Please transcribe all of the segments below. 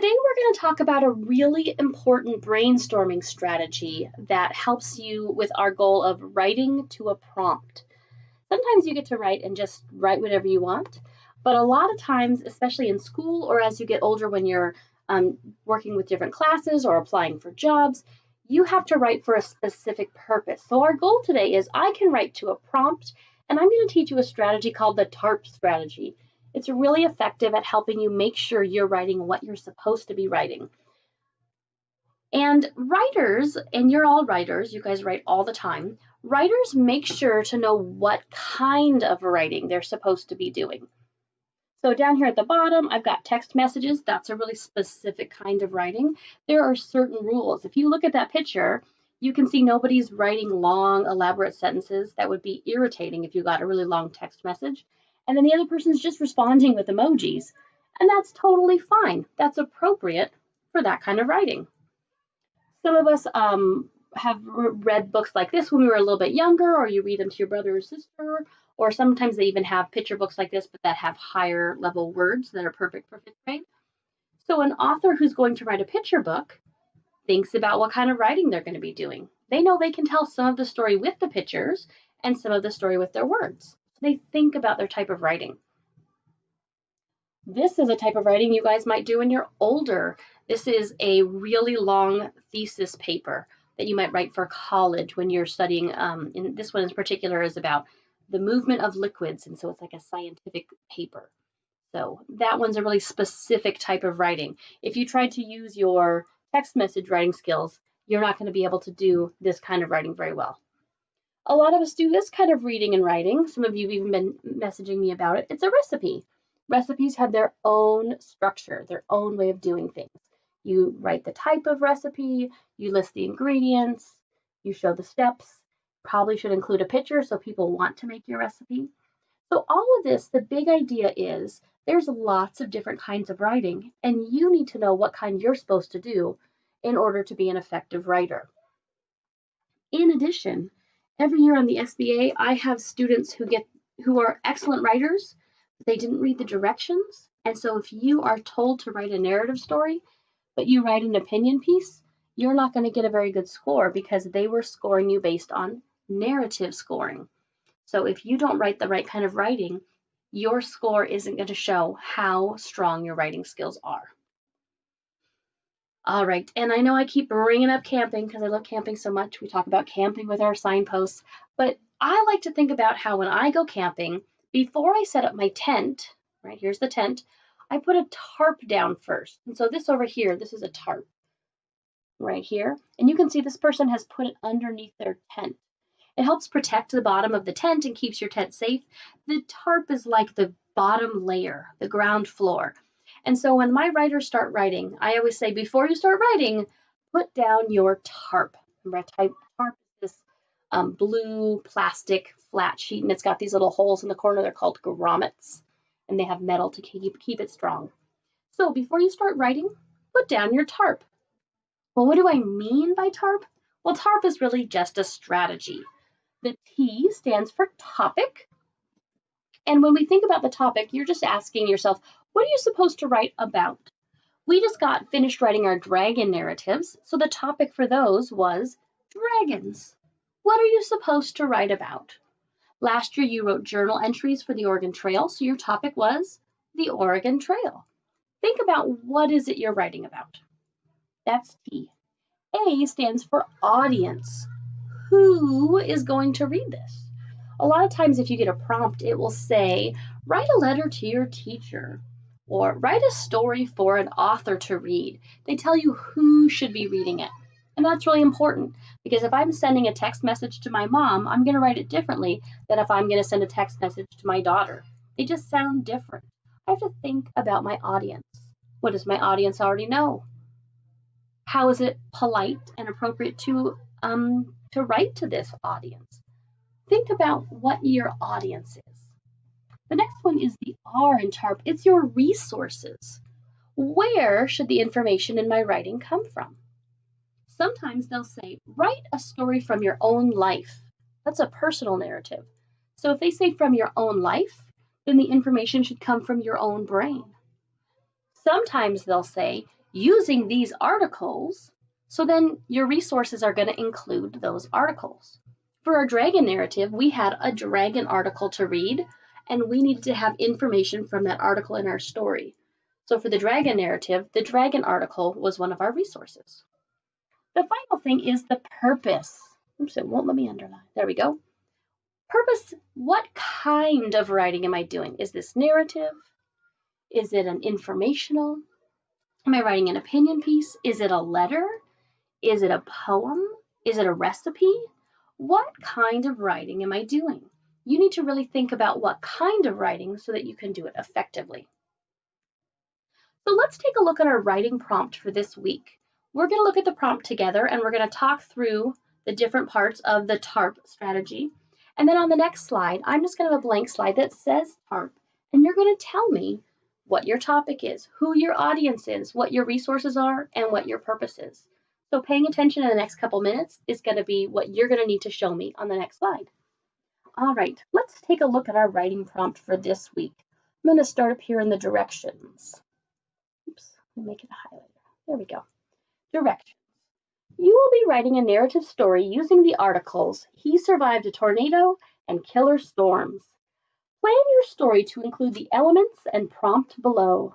Today we're going to talk about a really important brainstorming strategy that helps you with our goal of writing to a prompt. Sometimes you get to write and just write whatever you want, but a lot of times, especially in school or as you get older when you're working with different classes or applying for jobs, you have to write for a specific purpose. So our goal today is I can write to a prompt, and I'm going to teach you a strategy called the Tarp strategy. It's really effective at helping you make sure you're writing what you're supposed to be writing. And writers, and you're all writers, you guys write all the time, writers make sure to know what kind of writing they're supposed to be doing. So down here at the bottom, I've got text messages. That's a really specific kind of writing. There are certain rules. If you look at that picture, you can see nobody's writing long, elaborate sentences. That would be irritating if you got a really long text message. And then the other person's just responding with emojis. And that's totally fine. That's appropriate for that kind of writing. Some of us have read books like this when we were a little bit younger, or you read them to your brother or sister, or sometimes they even have picture books like this, but that have higher level words that are perfect for fifth grade. So an author who's going to write a picture book thinks about what kind of writing they're going to be doing. They know they can tell some of the story with the pictures and some of the story with their words. They think about their type of writing. This is a type of writing you guys might do when you're older. This is a really long thesis paper that you might write for college when you're studying. And this one in particular is about the movement of liquids, and so it's like a scientific paper. So that one's a really specific type of writing. If you try to use your text message writing skills, you're not going to be able to do this kind of writing very well. A lot of us do this kind of reading and writing. Some of you have even been messaging me about it. It's a recipe. Recipes have their own structure, their own way of doing things. You write the type of recipe, you list the ingredients, you show the steps. Probably should include a picture so people want to make your recipe. So all of this, the big idea is there's lots of different kinds of writing, and you need to know what kind you're supposed to do in order to be an effective writer. In addition, every year on the SBA, I have students who are excellent writers. They didn't read the directions. And so if you are told to write a narrative story, but you write an opinion piece, you're not going to get a very good score because they were scoring you based on narrative scoring. So if you don't write the right kind of writing, your score isn't going to show how strong your writing skills are. All right, and I know I keep bringing up camping because I love camping so much. We talk about camping with our signposts, but I like to think about how when I go camping, before I set up my tent, right, here's the tent, I put a tarp down first. And so this over here, this is a tarp right here. And you can see this person has put it underneath their tent. It helps protect the bottom of the tent and keeps your tent safe. The tarp is like the bottom layer, the ground floor. And so when my writers start writing, I always say, before you start writing, put down your tarp. Remember, tarp is this blue plastic flat sheet, and it's got these little holes in the corner. They're called grommets, and they have metal to keep it strong. So before you start writing, put down your tarp. Well, what do I mean by tarp? Well, tarp is really just a strategy. The T stands for topic. And when we think about the topic, you're just asking yourself, what are you supposed to write about? We just got finished writing our dragon narratives, so the topic for those was dragons. What are you supposed to write about? Last year you wrote journal entries for the Oregon Trail, so your topic was the Oregon Trail. Think about what is it you're writing about. That's T. A stands for audience. Who is going to read this? A lot of times if you get a prompt, it will say, write a letter to your teacher, or write a story for an author to read. They tell you who should be reading it. And that's really important because if I'm sending a text message to my mom, I'm going to write it differently than if I'm going to send a text message to my daughter. They just sound different. I have to think about my audience. What does my audience already know? How is it polite and appropriate to write to this audience? Think about what your audience is. The next one is the R in TARP. It's your resources. Where should the information in my writing come from? Sometimes they'll say, write a story from your own life. That's a personal narrative. So if they say from your own life, then the information should come from your own brain. Sometimes they'll say, using these articles. So then your resources are going to include those articles. For our dragon narrative, we had a dragon article to read, and we needed to have information from that article in our story. So for the dragon narrative, the dragon article was one of our resources. The final thing is the purpose. Oops, it won't let me underline. There we go. Purpose, what kind of writing am I doing? Is this narrative? Is it an informational? Am I writing an opinion piece? Is it a letter? Is it a poem? Is it a recipe? What kind of writing am I doing? You need to really think about what kind of writing so that you can do it effectively. So let's take a look at our writing prompt for this week. We're going to look at the prompt together and we're going to talk through the different parts of the TARP strategy. And then on the next slide, I'm just going to have a blank slide that says TARP, and you're going to tell me what your topic is, who your audience is, what your resources are, and what your purpose is. So paying attention in the next couple minutes is going to be what you're going to need to show me on the next slide. All right, let's take a look at our writing prompt for this week. I'm going to start up here in the directions. Oops, let me make it a highlighter. There we go. Directions. You will be writing a narrative story using the articles He Survived a Tornado and Killer Storms. Plan your story to include the elements and prompt below.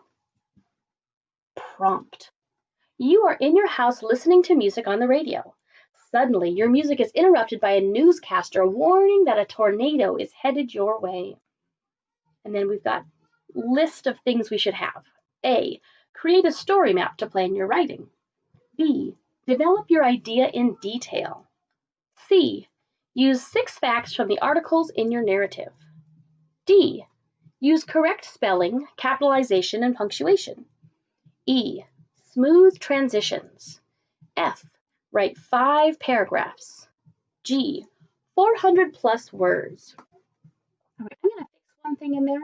Prompt. You are in your house listening to music on the radio. Suddenly, your music is interrupted by a newscaster warning that a tornado is headed your way. And then we've got a list of things we should have. A, create a story map to plan your writing. B, develop your idea in detail. C, use 6 facts from the articles in your narrative. D, use correct spelling, capitalization, and punctuation. E, smooth transitions. F, write 5 paragraphs. G, 400 plus words. All right, I'm going to fix one thing in there.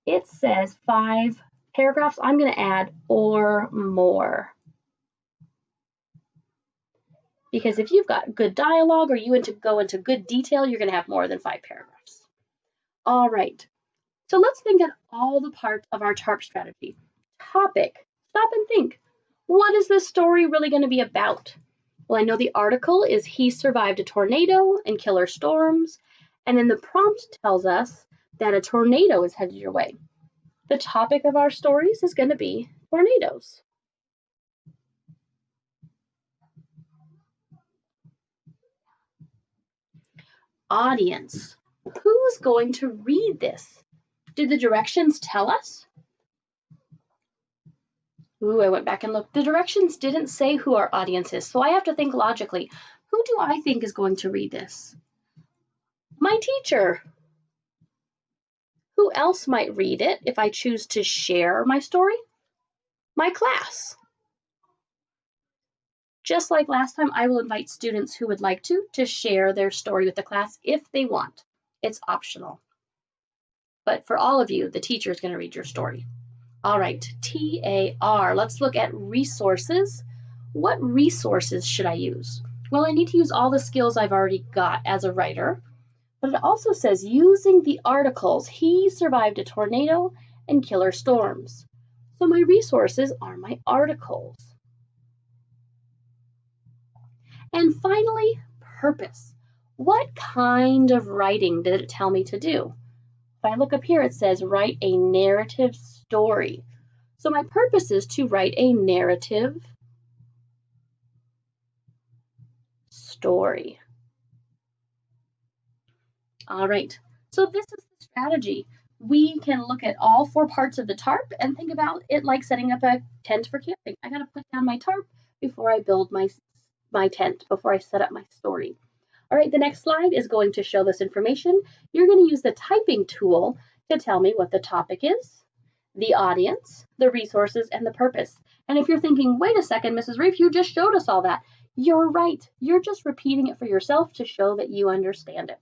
It says 5 paragraphs. I'm going to add or more. Because if you've got good dialogue or you go into good detail, you're going to have more than 5 paragraphs. All right, so let's think of all the parts of our TARP strategy. Topic. Stop and think. What is this story really going to be about? Well, I know the article is He Survived a Tornado and Killer Storms, and then the prompt tells us that a tornado is headed your way. The topic of our stories is going to be tornadoes. Audience. Who's going to read this? Did the directions tell us? Ooh, I went back and looked. The directions didn't say who our audience is, so I have to think logically. Who do I think is going to read this? My teacher. Who else might read it if I choose to share my story? My class. Just like last time, I will invite students who would like to share their story with the class if they want. It's optional. But for all of you, the teacher is going to read your story. All right, TAR. Let's look at resources. What resources should I use? Well, I need to use all the skills I've already got as a writer, but it also says using the articles He Survived a Tornado and Killer Storms. So my resources are my articles. And finally, purpose. What kind of writing did it tell me to do? If I look up here, it says write a narrative story. So my purpose is to write a narrative story. All right, so this is the strategy. We can look at all 4 parts of the tarp and think about it like setting up a tent for camping. I gotta put down my tarp before I build my tent, before I set up my story. All right, the next slide is going to show this information. You're going to use the typing tool to tell me what the topic is, the audience, the resources, and the purpose. And if you're thinking, wait a second, Mrs. Reef, you just showed us all that. You're right. You're just repeating it for yourself to show that you understand it.